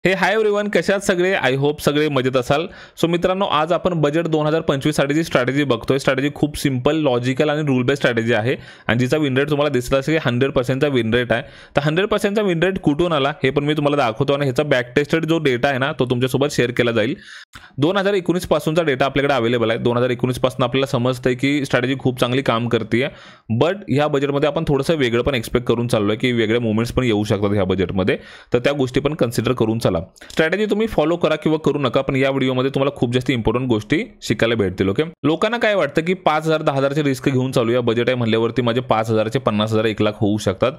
हे hi everyone, कशात सगळे? आय होप सगळे मजेत असाल. सो मित्रांनो, आज आपण बजेट 2025 साठीची स्ट्रॅटेजी बघतोय. स्ट्रॅटेजी खूप सिंपल, लॉजिकल आणि रूल बेस्ड स्ट्रॅटेजी आहे आणि जिचा विन रेट तुम्हाला दिसला असेल 100%चा विन रेट आहे. तर 100%चा विन रेट कुठून आला हे पण मी तुम्हाला दाखवतो आणि ह्याचा बॅक टेस्टेड जो डेटा आहे ना तो तुमच्यासोबत शेअर केला जाईल. 2019 पासूनचा डेटा आपल्याकडे अवेलेबल आहे. 2019 पासून आपल्याला समजतंय की स्ट्रॅटेजी खूप चांगली काम करते. बट ह्या बजेटमध्ये आपण थोडंसं वेगळं पण एक्सपेक्ट करून चाललोय की वेगळे मुवमेंट्स पण येऊ शकतात ह्या बजेटमध्ये. तर त्या गोष्टी पण कन्सिडर करून चला. स्ट्रॅटेजी तुम्ही फॉलो करा किंवा करू नका, पण या व्हिडिओमध्ये तुम्हाला खूप जास्त इम्पॉर्टंट गोष्टी शिकायला भेटतील. ओके, लोकांना काय वाटतं की 5,000 10,000चे रिस्क घेऊन चालूया, बजेट आहे म्हणल्यावरती माझे 5,000चे 50,000 1 लाख होऊ शकतात.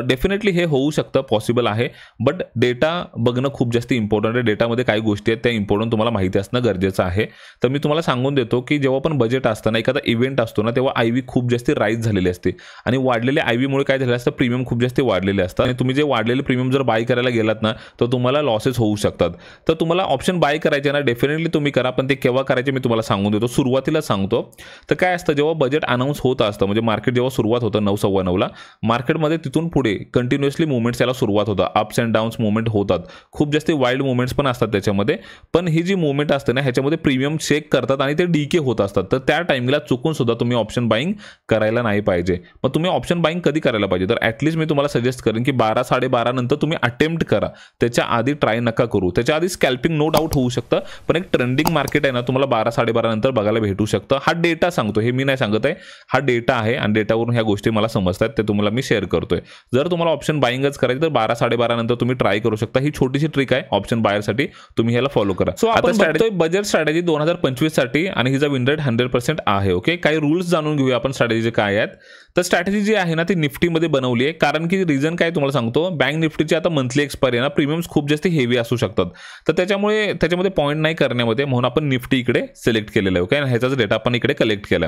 डेफिनेटली हे होऊ शकतं, पॉसिबल आहे. बट डेटा बघणं खूप जास्त इम्पॉर्टंट आहे. डेटामध्ये काही गोष्टी आहेत त्या इम्पॉर्टंट तुम्हाला माहिती असणं गरजेचं आहे. तर मी तुम्हाला सांगून देतो की जेव्हा पण बजेट असताना एखादा इव्हेंट असतो ना, तेव्हा आयव्ही खूप जास्त राईज झालेली असते आणि वाढलेल्या आयव्हीमुळे काय झालेलं असतं, प्रीमियम खूप जास्त वाढलेले असतात आणि तुम्ही जे वाढलेले प्रीमियम जर बाय करायला गेलात ना तर तुम्हाला लॉसेस होऊ शकतात. तर तुम्हाला ऑप्शन बाय करायचे ना, डेफिनेटली तुम्ही करा, पण ते केव्हा करायचे मी तुम्हाला सांगून देतो. सुरुवातीला सांगतो. तर काय असतं, जेव्हा बजेट अनाऊन्स होत असतं म्हणजे मार्केट जेव्हा सुरुवात होतं 9:15ला मार्केटमध्ये, तिथून पुढे कंटिन्युअसली मुवमेंट्स याला सुरुवात होतात. अप्स अँड डाऊन्स मुवमेंट होतात. खूप जास्त वाईल्ड मुवमेंट्स पण असतात त्याच्यामध्ये. पण ही जी मुवमेंट असते ना ह्याच्यामध्ये प्रीमियम चेक करतात आणि ते डीके होत असतात. तर त्या टाइमला चुकून सुद्धा तुम्ही ऑप्शन बाईंग करायला नाही पाहिजे. मग तुम्ही ऑप्शन बाईंग कधी करायला पाहिजे, तर ॲटलीस्ट मी तुम्हाला सजेस्ट करेन की 12 12:30 नंतर तुम्ही अटेम्प्ट करा. त्याच्या आधी ट्राय नका करू. त्याच्या आधी स्कॅल्पिंग नो डाऊट होऊ शकतं, पण एक ट्रेंडिंग मार्केट आहे ना, तुम्हाला 12 12:30 नंतर बघायला भेटू शकतं. हा डेटा सांगतो, हे मी नाही सांगत आहे, हा डेटा आहे आणि डेटावरून ह्या गोष्टी मला समजतात, ते तुम्हाला मी शेअर करतोय. जर तुम्हाला ऑप्शन बाईंगच करायचं तर 12 12:30 नंतर तुम्ही ट्राय करू शकता. ही छोटीशी ट्रिक आहे ऑप्शन बायरसाठी, तुम्ही ह्याला फॉलो करा. सो आपण बघतोय बजेट स्ट्रॅटेजी 2025 साठी आणि हिचा विन रेट 100% आहे. ओके, काही रूल्स जाणून घेऊया आपण स्ट्रॅटेजी काय आहेत. तर स्ट्रॅटेजी जी आहे ना ती निफ्टीमध्ये बनवली आहे, कारण की रिझन काय तुम्हाला सांगतो. बँक निफ्टीची आता मंथली एक्सपायरी आहे ना, प्रीमियम्स खूप जास्त हेवी असू शकतात. तर त्याच्यामध्ये पॉईंट नाही करण्यामध्ये म्हणून आपण निफ्टी इकडे सिलेक्ट केलेलं आहे. ओके, आणि ह्याचाच डेटा आपण इकडे कलेक्ट केला.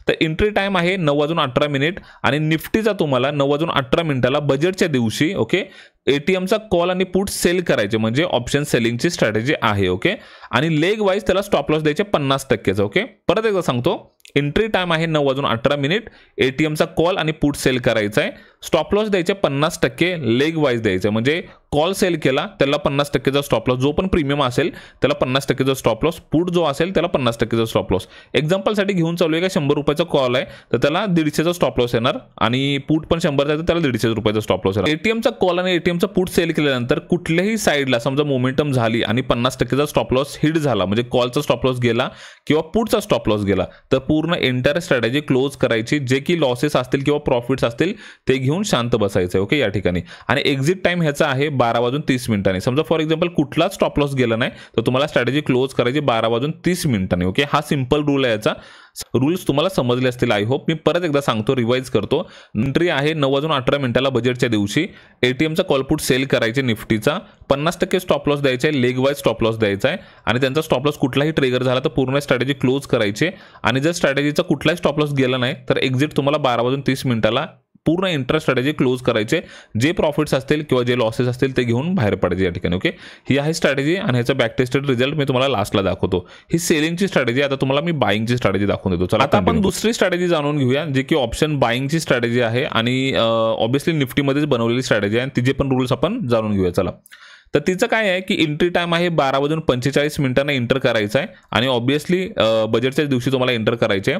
तर एंट्री टाइम आहे 9:18 आणि निफ्टीचा तुम्हाला 9:18 बजेटच्या दिवशी ओके एटीएमचा कॉल आणि पुट सेल करायचे, म्हणजे ऑप्शन सेलिंगची स्ट्रॅटेजी आहे. ओके, आणि लेग वाईज त्याला स्टॉप लॉस द्यायचे 50%. ओके, परत एकदा सांगतो. एंट्री टाइम आहे 9:18 एटीएमचा कॉल आणि पुट सेल करायचा आहे. स्टॉप लॉस द्यायचे 50%, लेग वाईज द्यायचं, म्हणजे कॉल सेल केला त्याला 50%चा स्टॉप लॉस, जो पण प्रीमियम असेल त्याला 50%चा स्टॉप लॉस, पुट जो असेल त्याला 50%चा स्टॉप लॉस. एक्झाम्पलसाठी घेऊन चालू आहे का 100 रुपयाचा कॉल आहे तर त्याला 150चा स्टॉप लॉस येणार आणि पुट पण 100चा आहे तर त्याला 150 रुपयाचा स्टॉप लॉस येणार. एटीएमचा कॉल आणि एटीएमचा पुट सेल केल्यानंतर कुठल्याही साईडला समजा मोमेंटम झाली आणि 50%चा स्टॉप लॉस हिट झाला, म्हणजे कॉलचा स्टॉप लॉस गेला किंवा पुटचा स्टॉप लॉस गेला, तर पूर्ण एंटायर स्ट्रॅटेजी क्लोज करायची. जे की लॉसेस असतील किंवा प्रॉफिट्स असतील ते घेऊन शांत बसायचं. ओके, या ठिकाणी. आणि एक्झिट टाइम ह्याचा आहे 12:30. समजा फॉर एक्झाम्पल कुठलाच स्टॉप लॉस गेला नाही तर तुम्हाला स्ट्रॅटेजी क्लोज करायची 12:30. ओके, हा सिंपल रूल आहे. याचा रूल्स तुम्हाला समजले असतील आय होप. मी परत एकदा सांगतो, रिवाइज करतो. एंट्री आहे 9:18 बजेटच्या दिवशी एटीएमचा कॉलपुट सेल करायचे निफ्टीचा, 50% स्टॉप लॉस द्यायचा आहे, लेग वाईज स्टॉप लॉस द्यायचा आहे आणि त्यांचा स्टॉप लॉस कुठलाही ट्रिगर झाला तर पूर्ण स्ट्रॅटेजी क्लोज करायची. आणि जर स्ट्रॅटेजीचा कुठलाही स्टॉप लॉस गेला नाही तर एक्झिट तुम्हाला 12:30 पूर्ण इंटरेस्ट स्ट्रॅटेजी क्लोज करायचे. जे प्रॉफिट्स असतील किंवा जे लॉसेस असतील ते घेऊन बाहेर पडायचे या ठिकाणी. ओके, ही आहे स्ट्रॅटेजी आणि ह्याचा बॅक टेस्टेड रिझल्ट मी तुम्हाला लास्टला दाखवतो. ही सेलिंगची स्ट्रॅटेजी. आता तुम्हाला मी बाईंगची स्ट्रॅटेजी दाखवून देतो. चला आता आपण दुसरी स्ट्रॅटेजी जाणून घेऊया, जे की ऑप्शन बाईंगची स्ट्रॅटेजी आहे आणि ऑब्व्हियसली निफ्टीमध्येच बनवलेली स्ट्रॅटेजी आहे आणि तिचे पण रूल्स आपण जाणून घेऊया. चला, तर तिचं काय आहे की एंट्री टाइम आहे 12:45 एंटर करायचं आहे आणि ऑब्व्हियसली बजेटच्या दिवशी तुम्हाला एंटर करायचे.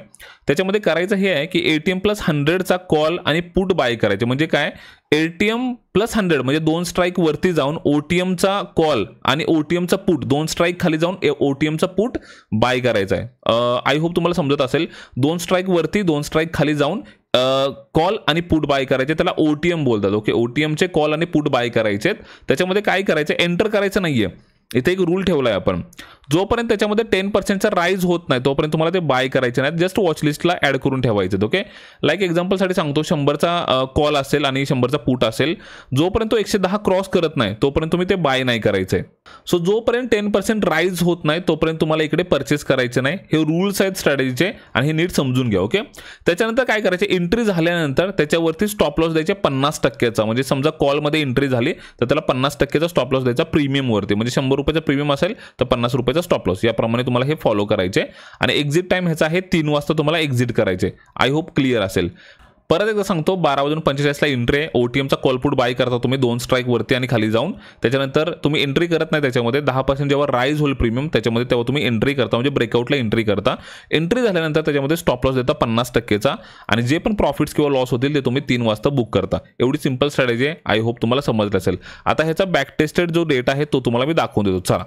त्याच्यामध्ये करायचं हे आहे की ATM+100चा कॉल आणि पुट बाय करायचे. म्हणजे काय, ATM+100 म्हणजे 2 स्ट्राईक वरती जाऊन OTMचा कॉल आणि OTMचा पुट, 2 स्ट्राईक खाली जाऊन OTMचा पुट बाय करायचा आहे. आय होप तुम्हाला समजत असेल. 2 स्ट्राईक वरती 2 स्ट्राईक खाली जाऊन कॉल आणि पुट बाय करायचे, त्याला OTM बोलतात. ओके, OTMचे कॉल आणि पुट बाय करायचे. त्याच्यामध्ये काय करायचं, एंटर करायचं नाहीये. इथे एक रूल ठेवला आहे आपण, जोपर्यंत त्याच्यामध्ये 10%चा राईज होत नाही तोपर्यंत तुम्हाला ते बाय करायचे नाही, जस्ट वॉच लिस्टला ॲड करून ठेवायचे. ओके, लाईक एक्झाम्पलसाठी सांगतो, 100चा कॉल असेल आणि 100चा पुट असेल, जोपर्यंत तो 110 क्रॉस करत नाही तोपर्यंत तुम्ही ते बाय नाही करायचे. सो जोपर्यंत 10% राईज होत नाही तोपर्यंत तुम्हाला इकडे परचेस करायचे नाही. हे रूल्स आहेत स्ट्रॅटेजीचे आणि हे नीट समजून घ्या. ओके, त्याच्यानंतर काय करायचे, एंट्री झाल्यानंतर त्याच्यावरती स्टॉप लॉस द्यायचे 50%चा. म्हणजे समजा कॉलमध्ये एंट्री झाली तर त्याला 50%चा स्टॉप लॉस द्यायचा प्रीमियमवरती, म्हणजे 100 रुपयाचा प्रीमियम असेल तर 50 रुपयाचा स्टॉप लॉस. याप्रमाणे तुम्हाला हे फॉलो करायचे आणि एक्झिट टाइम ह्याचा आहे 3 वाजता तुम्हाला एक्झिट करायचे. आय होप क्लिअर असेल. परत एकदा सांगतो, 12:45 एंट्री आहे. OTMचा कॉलपुट बाय करता तुम्ही 2 स्ट्राईक वरती आणि खाली जाऊन. त्याच्यानंतर तुम्ही एंट्री करत नाही त्याच्यामध्ये 10% जेव्हा राईज होईल प्रीमियम त्याच्यामध्ये तेव्हा तुम्ही एंट्री करता, म्हणजे ब्रेकआउटला एंट्री करता. एंट्री झाल्यानंतर त्याच्यामध्ये स्टॉप लॉस देता 50%चा आणि जे पण प्रॉफिट्स किंवा लॉस होतील ते तुम्ही 3 वाजता बुक करता. एवढी सिंपल स्ट्रॅटेजी आहे. आय होप तुम्हाला समजलं असेल. आता ह्याचा बॅक टेस्टेड जो डेटा आहे तो तुम्हाला मी दाखवून देतो. चला,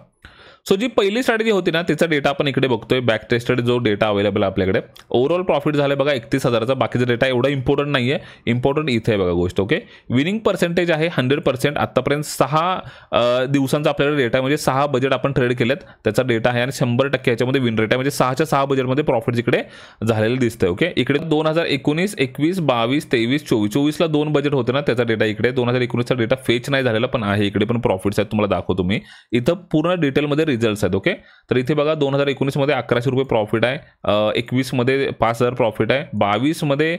सो जी पहिली स्ट्रॅटेजी होती ना त्याचा डेटा आपण इकडे बघतोय. बॅक टेस्टेड जो डेटा अवेलेबल आहे आपल्याकडे. ओव्हरऑल प्रॉफिट झाले बघा 31,000चा. बाकीचा डेटा एवढा इम्पॉर्टंट नाही आहे. इम्पॉर्टंट इथे आहे बघा गोष्ट. ओके, विनिंग पर्सेंटेज आहे 100%. आतापर्यंत 6 दिवसांचा आपल्याकडे डेटा आहे, म्हणजे 6 बजेट आपण ट्रेड केलेत त्याचा डेटा आहे आणि 100% याच्यामध्ये विन रेट आहे, म्हणजे 6च्या 6 बजेटमध्ये प्रॉफिट इकडे झालेलं दिसतंय. ओके, इकडे 2019, 21, 22, 23, 24ला 2 बजेट होते ना त्याचा डेटा इकडे. 2019चा डेटा फेच नाही झालेला पण आहे. इकडे पण प्रॉफिट्स आहेत, तुम्हाला दाखवतो मी. इथं पूर्ण डिटेलमध्ये रिझल्ट्स आहेत. ओके, तर इथे बघा 2019 मध्ये 1100 रुपये प्रॉफिट आहे, 21 मध्ये 5000 प्रॉफिट आहे, 22 मध्ये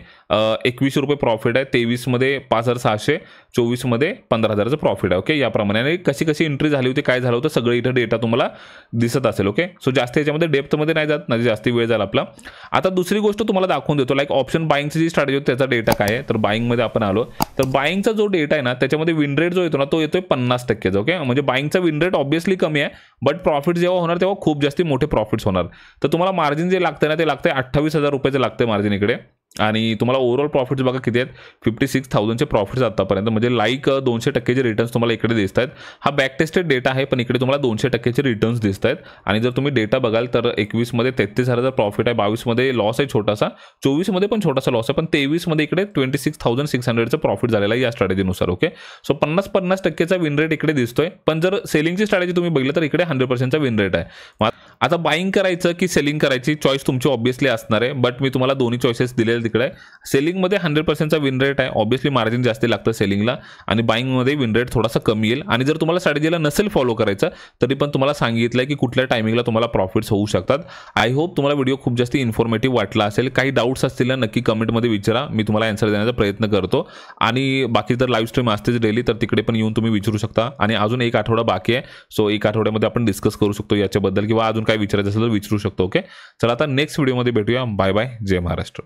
2100 रुपये प्रॉफिट आहे, 23 मध्ये 5600, 24 मध्ये 15000चं प्रॉफिट आहे. ओके, याप्रमाणे आणि कशी कशी एंट्री झाली होती, काय झालं होतं सगळं इथं डेटा तुम्हाला दिसत असेल. ओके, सो जास्त याच्यामध्ये डेप्थमध्ये नाही जात, नाही जास्त वेळ झाला आपला. आता दुसरी गोष्ट तुम्हाला दाखवून देतो, लाईक ऑप्शन बाईंगची जी स्ट्रॅटेजी होती त्याचा डेटा काय आहे. तर बाईंगमध्ये आपण आलो तर बाईंगचा जो डेटा आहे ना त्याच्यामध्ये विन रेट जो येतो ना तो येतोय 50%. ओके, म्हणजे बाईंगचा विन रेट ऑब्विसली कमी आहे, बट प्रॉफिट जेव्हा होणार तेव्हा खूप जास्त मोठे प्रॉफिट्स होणार. तर तुम्हाला मार्जिन जे लागतं ना ते लागतं 28,000 रुपयाचं लागतं मार्जिन इकडे. आणि तुम्हाला ओव्हरऑल प्रॉफिट्स बघा किती आहेत, 56,000चे प्रॉफिट्स आतापर्यंत, म्हणजे लाईक 200%चे रिटर्न्स तुम्हाला इकडे दिसत आहेत. हा बॅक टेस्टेड डेटा आहे पण इकडे तुम्हाला 200%चे रिटर्न्स दिसत आहेत. आणि जर तुम्ही डेटा बघाल तर 21 मध्ये 33,000 प्रॉफिट आहे, 22 मध्ये लॉस आहे छोटासा, 24 मध्ये पण छोटासा लॉस आहे, पण 23 मध्ये इकडे 26,600चं प्रॉफिट झालेलं आहे या स्ट्रॅटेजीनुसार. ओके, सो 50% विन रेट इकडे दिसतोय. पण जर सेलिंगची स्ट्रॅटेजी तुम्ही बघितलं तर इकडे 100%चा विन रेट आहे. आता बाईंग करायचं की सेलिंग करायची चॉईस तुमची ऑब्विसली असणार आहे, बट मी तुम्हाला दोन्ही चॉईसेस दिलेले तिकडे. सेलिंगमध्ये 100%चा विन रेट आहे, ऑब्विसली मार्जिन जास्त लागतं सेलिंगला, आणि बाईंगमध्ये विन रेट थोडासा कमी येईल. आणि जर तुम्हाला स्ट्रॅटेजीला नसेल फॉलो करायचं तरी पण तुम्हाला सांगितलं आहे की कुठल्या टायमिंगला तुम्हाला प्रॉफिट्स होऊ शकतात. आय होप तुम्हाला व्हिडिओ खूप जास्त इन्फॉर्मेटिव्ह वाटला असेल. काही डाऊट्स असतील ना नक्की कमेंटमध्ये विचारा, मी तुम्हाला आन्सर देण्याचा प्रयत्न करतो. आणि बाकी तर लाईव्ह स्ट्रीम असतेच डेली, तर तिकडे पण येऊन तुम्ही विचारू शकता. आणि अजून 1 आठवडा बाकी आहे, सो 1 आठवड्यामध्ये आपण डिस्कस करू शकतो याच्याबद्दल, किंवा अजून काय विचारायचं असेल तर विचारू शकतो. ओके, चला आता नेक्स्ट व्हिडिओमध्ये भेटूया. बाय बाय, जय महाराष्ट्र.